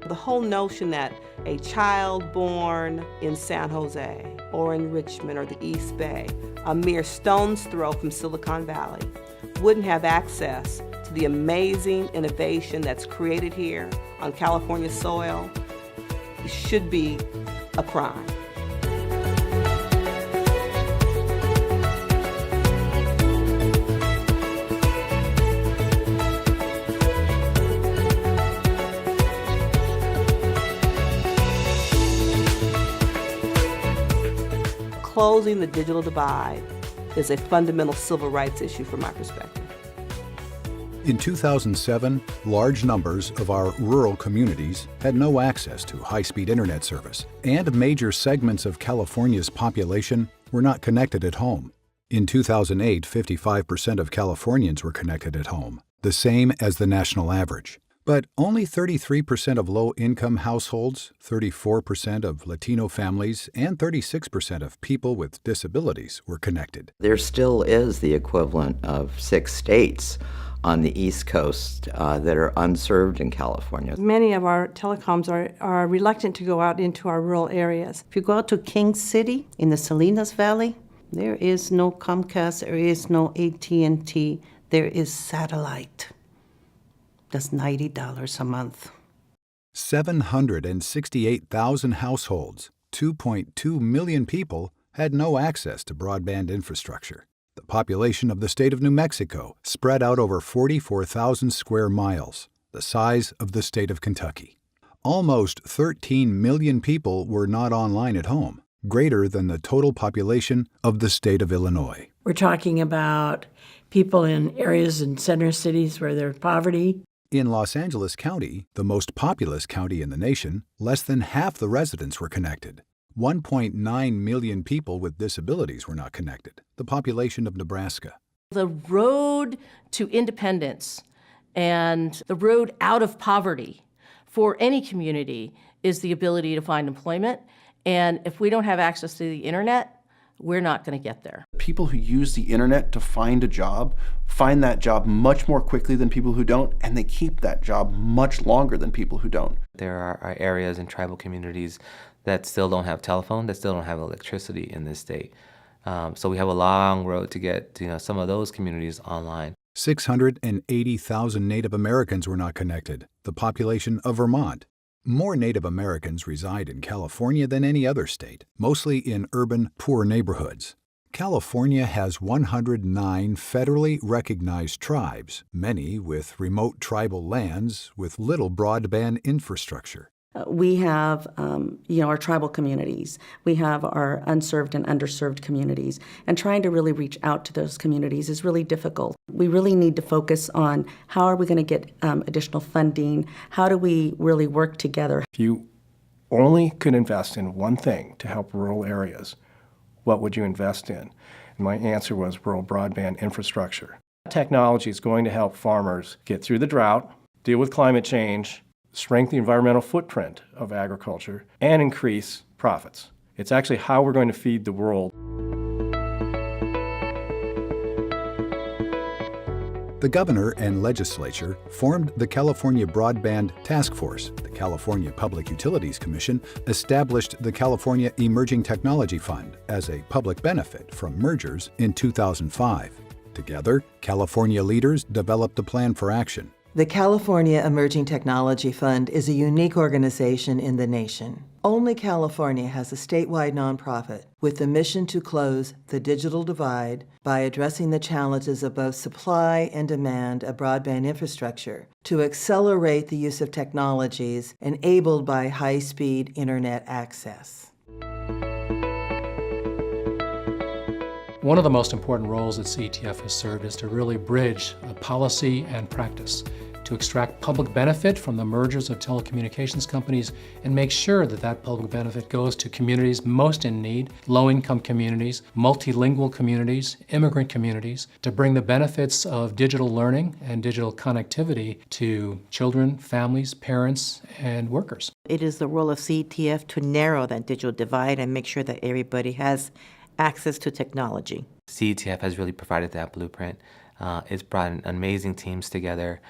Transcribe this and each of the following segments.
The whole notion that a child born in San Jose or in Richmond or the East Bay, a mere stone's throw from Silicon Valley, wouldn't have access to the amazing innovation that's created here on California soil should be a crime. Closing the digital divide is a fundamental civil rights issue from my perspective. In 2007, large numbers of our rural communities had no access to high-speed internet service, and major segments of California's population were not connected at home. In 2008, 55% of Californians were connected at home, the same as the national average. But only 33% of low-income households, 34% of Latino families, and 36% of people with disabilities were connected. There still is the equivalent of 6 states on the East Coast that are unserved in California. Many of our telecoms are reluctant to go out into our rural areas. If you go out to King City in the Salinas Valley, there is no Comcast, there is no AT&T, there is satellite. That's $90 a month. 768,000 households, 2.2 million people, had no access to broadband infrastructure. The population of the state of New Mexico spread out over 44,000 square miles, the size of the state of Kentucky. Almost 13 million people were not online at home, greater than the total population of the state of Illinois. We're talking about people in areas in center cities where there's poverty. In Los Angeles County, the most populous county in the nation, less than half the residents were connected. 1.9 million people with disabilities were not connected, the population of Nebraska. The road to independence and the road out of poverty for any community is the ability to find employment. And if we don't have access to the internet, we're not going to get there. People who use the internet to find a job find that job much more quickly than people who don't, and they keep that job much longer than people who don't. There are areas in tribal communities that still don't have telephone, that still don't have electricity in this state. So we have a long road to get some of those communities online. 680,000 Native Americans were not connected, the population of Vermont. More Native Americans reside in California than any other state, mostly in urban, poor neighborhoods. California has 109 federally recognized tribes, many with remote tribal lands with little broadband infrastructure. We have, our tribal communities. We have our unserved and underserved communities. And trying to really reach out to those communities is really difficult. We really need to focus on how are we going to get additional funding? How do we really work together? If you only could invest in one thing to help rural areas, what would you invest in? And my answer was rural broadband infrastructure. Technology is going to help farmers get through the drought, deal with climate change, strengthen the environmental footprint of agriculture, and increase profits. It's actually how we're going to feed the world. The governor and legislature formed the California Broadband Task Force. The California Public Utilities Commission established the California Emerging Technology Fund as a public benefit from mergers in 2005. Together, California leaders developed a plan for action. The California Emerging Technology Fund is a unique organization in the nation. Only California has a statewide nonprofit with the mission to close the digital divide by addressing the challenges of both supply and demand of broadband infrastructure to accelerate the use of technologies enabled by high-speed internet access. One of the most important roles that CETF has served is to really bridge policy and practice, to extract public benefit from the mergers of telecommunications companies and make sure that that public benefit goes to communities most in need, low-income communities, multilingual communities, immigrant communities, to bring the benefits of digital learning and digital connectivity to children, families, parents, and workers. It is the role of CETF to narrow that digital divide and make sure that everybody has access to technology. CETF has really provided that blueprint. It's brought amazing teams together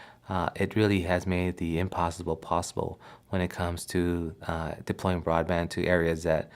it really has made the impossible possible when it comes to deploying broadband to areas that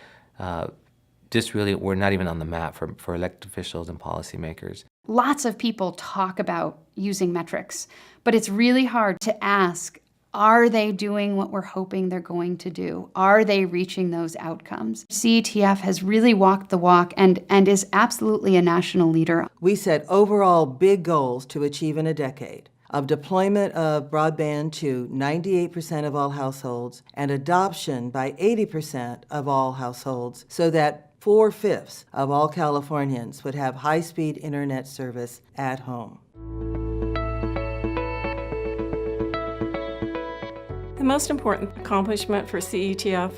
just really were not even on the map for elected officials and policymakers. Lots of people talk about using metrics, but it's really hard to ask, are they doing what we're hoping they're going to do? Are they reaching those outcomes? CETF has really walked the walk and is absolutely a national leader. We set overall big goals to achieve in a decade of deployment of broadband to 98% of all households and adoption by 80% of all households so that 4/5 of all Californians would have high-speed internet service at home. The most important accomplishment for CETF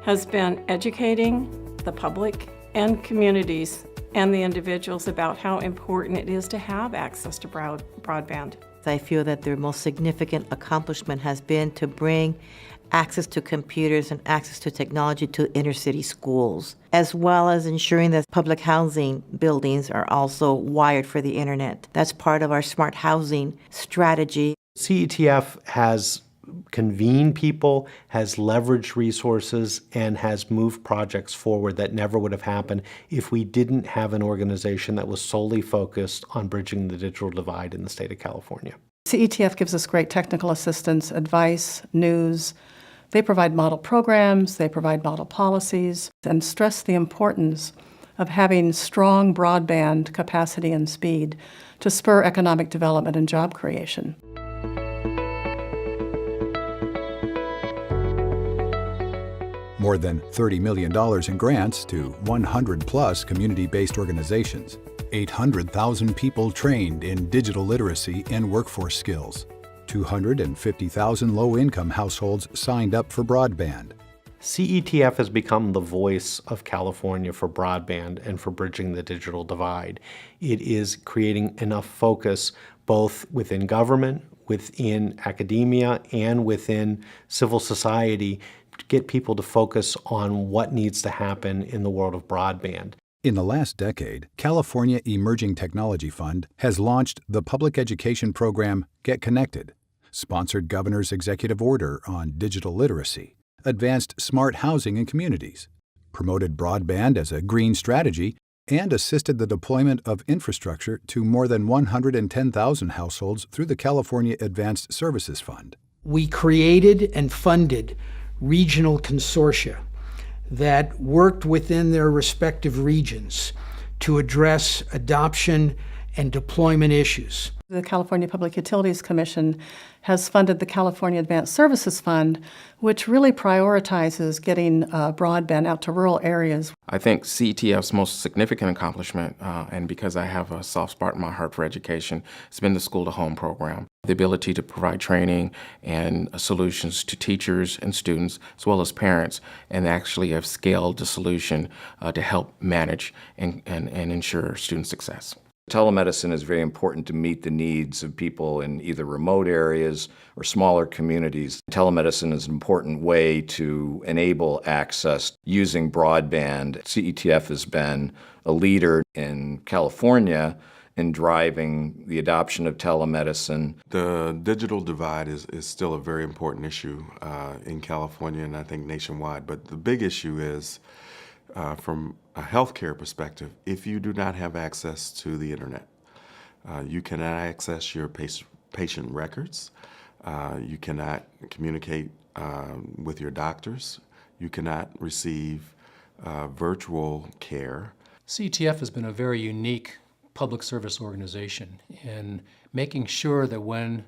has been educating the public and communities and the individuals about how important it is to have access to broadband. I feel that their most significant accomplishment has been to bring access to computers and access to technology to inner city schools, as well as ensuring that public housing buildings are also wired for the internet. That's part of our smart housing strategy. CETF has convened people, has leveraged resources, and has moved projects forward that never would have happened if we didn't have an organization that was solely focused on bridging the digital divide in the state of California. CETF gives us great technical assistance, advice, news. They provide model programs, they provide model policies, and stress the importance of having strong broadband capacity and speed to spur economic development and job creation. More than $30 million in grants to 100+ community-based organizations, 800,000 people trained in digital literacy and workforce skills, 250,000 low-income households signed up for broadband. CETF has become the voice of California for broadband and for bridging the digital divide. It is creating enough focus both within government, within academia, and within civil society to get people to focus on what needs to happen in the world of broadband. In the last decade, California Emerging Technology Fund has launched the public education program Get Connected, sponsored Governor's Executive Order on digital literacy, advanced smart housing in communities, promoted broadband as a green strategy, and assisted the deployment of infrastructure to more than 110,000 households through the California Advanced Services Fund. We created and funded regional consortia that worked within their respective regions to address adoption and deployment issues. The California Public Utilities Commission has funded the California Advanced Services Fund, which really prioritizes getting broadband out to rural areas. I think CETF's most significant accomplishment, and because I have a soft spot in my heart for education, has been the school-to-home program. The ability to provide training and solutions to teachers and students, as well as parents, and actually have scaled the solution to help manage and ensure student success. Telemedicine is very important to meet the needs of people in either remote areas or smaller communities. Telemedicine is an important way to enable access using broadband. CETF has been a leader in California in driving the adoption of telemedicine. The digital divide is still a very important issue in California and I think nationwide, but the big issue is from a healthcare perspective, if you do not have access to the internet, you cannot access your patient records, you cannot communicate with your doctors, you cannot receive virtual care. CETF has been a very unique public service organization in making sure that when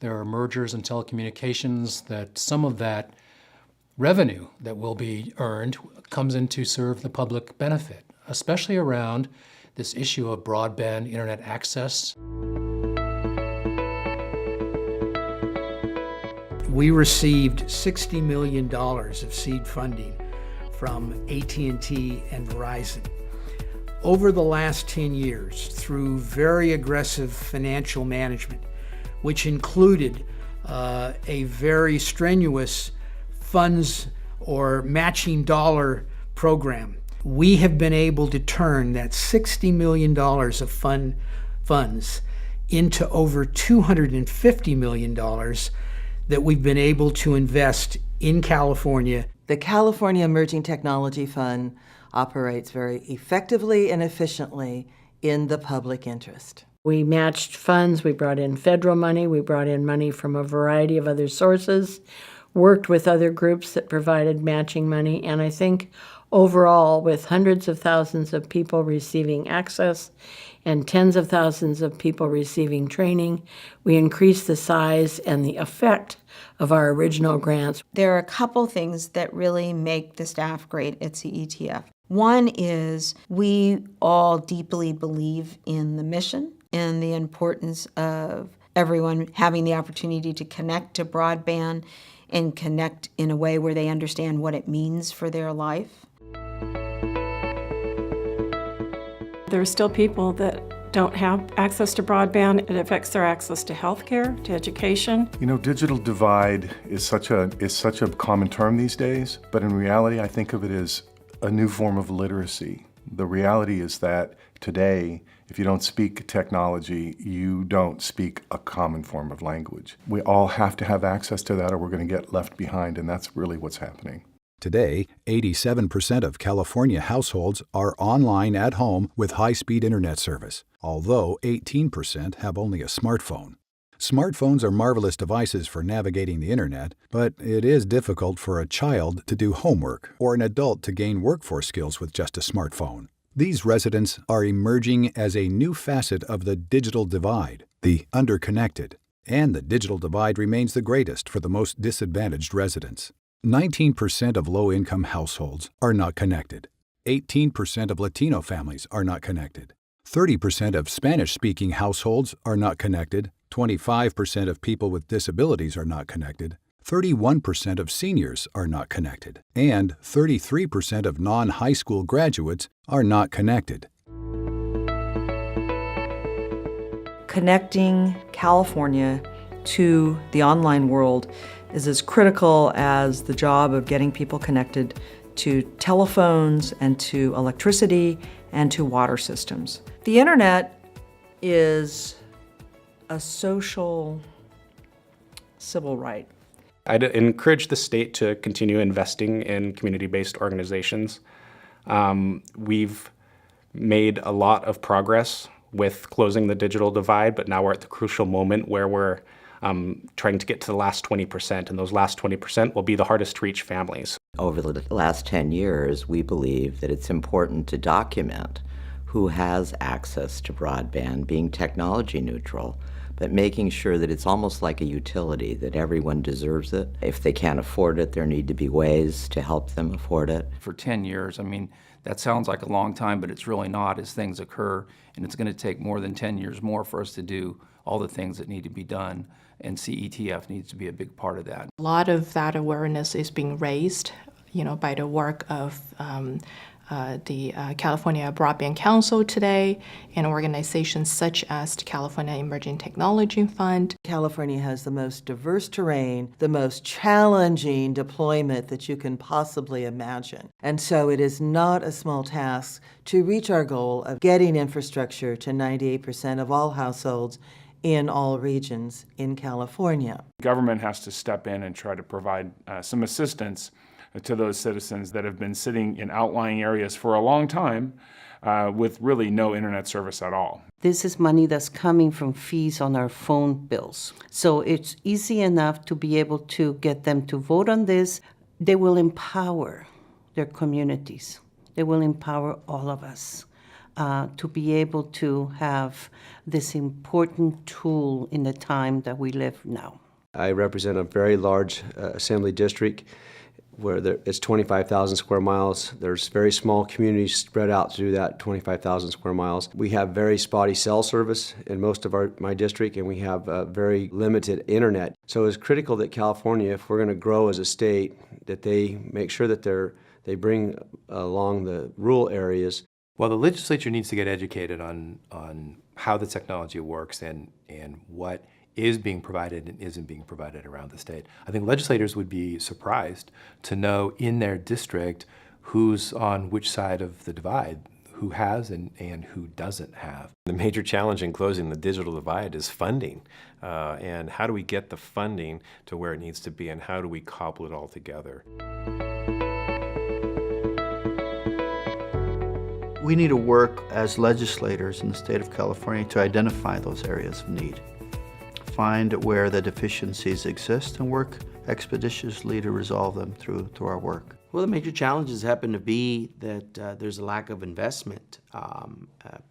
there are mergers in telecommunications, that some of that revenue that will be earned comes in to serve the public benefit, especially around this issue of broadband internet access. We received $60 million of seed funding from AT&T and Verizon. Over the last 10 years, through very aggressive financial management, which included a very strenuous funds or matching dollar program, we have been able to turn that $60 million of funds into over $250 million that we've been able to invest in California. The California Emerging Technology Fund operates very effectively and efficiently in the public interest. We matched funds, we brought in federal money, we brought in money from a variety of other sources, worked with other groups that provided matching money, and I think overall, with hundreds of thousands of people receiving access and tens of thousands of people receiving training, we increased the size and the effect of our original grants. There are a couple things that really make the staff great at CETF. One is we all deeply believe in the mission and the importance of everyone having the opportunity to connect to broadband and connect in a way where they understand what it means for their life. There are still people that don't have access to broadband. It affects their access to healthcare, to education. You know, digital divide is such a common term these days, but in reality, I think of it as a new form of literacy. The reality is that today, if you don't speak technology, you don't speak a common form of language. We all have to have access to that or we're going to get left behind, and that's really what's happening. Today, 87% of California households are online at home with high-speed internet service, although 18% have only a smartphone. Smartphones are marvelous devices for navigating the internet, but it is difficult for a child to do homework or an adult to gain workforce skills with just a smartphone. These residents are emerging as a new facet of the digital divide, the underconnected, and the digital divide remains the greatest for the most disadvantaged residents. 19% of low-income households are not connected. 18% of Latino families are not connected. 30% of Spanish-speaking households are not connected. 25% of people with disabilities are not connected. 31% of seniors are not connected. And 33% of non-high school graduates are not connected. Connecting California to the online world is as critical as the job of getting people connected to telephones and to electricity and to water systems. The internet is a social civil right. I'd encourage the state to continue investing in community-based organizations. We've made a lot of progress with closing the digital divide, but now we're at the crucial moment where we're trying to get to the last 20%, and those last 20% will be the hardest to reach families. Over the last 10 years, we believe that it's important to document who has access to broadband, being technology neutral, but making sure that it's almost like a utility, that everyone deserves it. If they can't afford it, there need to be ways to help them afford it. For 10 years, I mean, that sounds like a long time, but it's really not as things occur, and it's going to take more than 10 years more for us to do all the things that need to be done, and CETF needs to be a big part of that. A lot of that awareness is being raised, by the work of the California Broadband Council today and organizations such as the California Emerging Technology Fund. California has the most diverse terrain, the most challenging deployment that you can possibly imagine. And so it is not a small task to reach our goal of getting infrastructure to 98% of all households in all regions in California. Government has to step in and try to provide some assistance to those citizens that have been sitting in outlying areas for a long time with really no internet service at all. This is money that's coming from fees on our phone bills. So it's easy enough to be able to get them to vote on this. They will empower their communities. They will empower all of us to be able to have this important tool in the time that we live now. I represent a very large assembly district where it's 25,000 square miles. There's very small communities spread out through that 25,000 square miles. We have very spotty cell service in most of my district, and we have very limited internet. So it's critical that California, if we're going to grow as a state, that they make sure that they bring along the rural areas. Well, the legislature needs to get educated on how the technology works and what is being provided and isn't being provided around the state. I think legislators would be surprised to know in their district who's on which side of the divide, who has and who doesn't have. The major challenge in closing the digital divide is funding. And how do we get the funding to where it needs to be, and how do we cobble it all together? We need to work as legislators in the state of California to identify those areas of need, find where the deficiencies exist, and work expeditiously to resolve them through our work. Well, the major challenges happen to be that there's a lack of investment.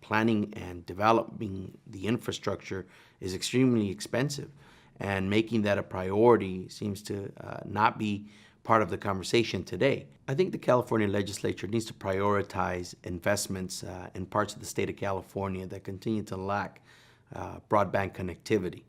Planning and developing the infrastructure is extremely expensive, and making that a priority seems to not be part of the conversation today. I think the California legislature needs to prioritize investments in parts of the state of California that continue to lack broadband connectivity.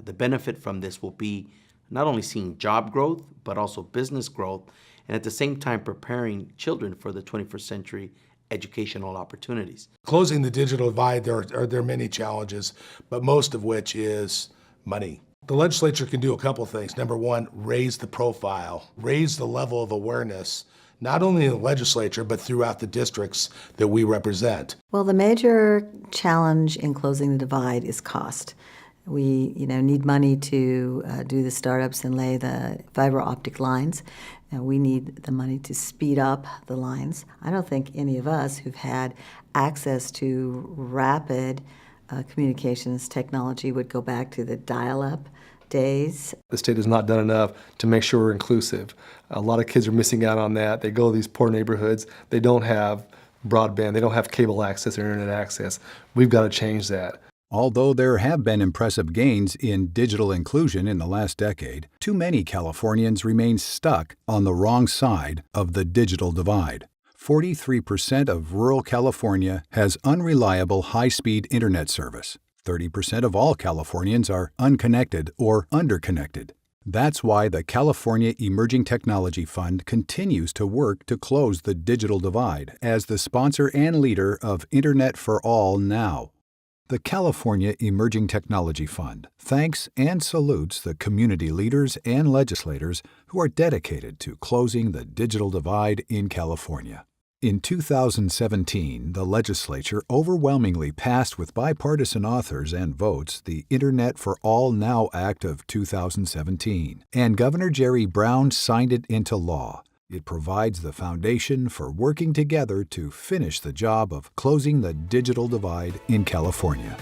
The benefit from this will be not only seeing job growth, but also business growth, and at the same time preparing children for the 21st century educational opportunities. Closing the digital divide, there are many challenges, but most of which is money. The legislature can do a couple things. Number one, raise the profile, raise the level of awareness, not only in the legislature, but throughout the districts that we represent. Well, the major challenge in closing the divide is cost. We need money to do the startups and lay the fiber optic lines. We need the money to speed up the lines. I don't think any of us who've had access to rapid communications technology would go back to the dial-up days. The state has not done enough to make sure we're inclusive. A lot of kids are missing out on that. They go to these poor neighborhoods. They don't have broadband. They don't have cable access or internet access. We've got to change that. Although there have been impressive gains in digital inclusion in the last decade, too many Californians remain stuck on the wrong side of the digital divide. 43% of rural California has unreliable high-speed internet service. 30% of all Californians are unconnected or underconnected. That's why the California Emerging Technology Fund continues to work to close the digital divide as the sponsor and leader of Internet for All Now. The California Emerging Technology Fund thanks and salutes the community leaders and legislators who are dedicated to closing the digital divide in California. In 2017, the legislature overwhelmingly passed with bipartisan authors and votes the Internet for All Now Act of 2017, and Governor Jerry Brown signed it into law. It provides the foundation for working together to finish the job of closing the digital divide in California.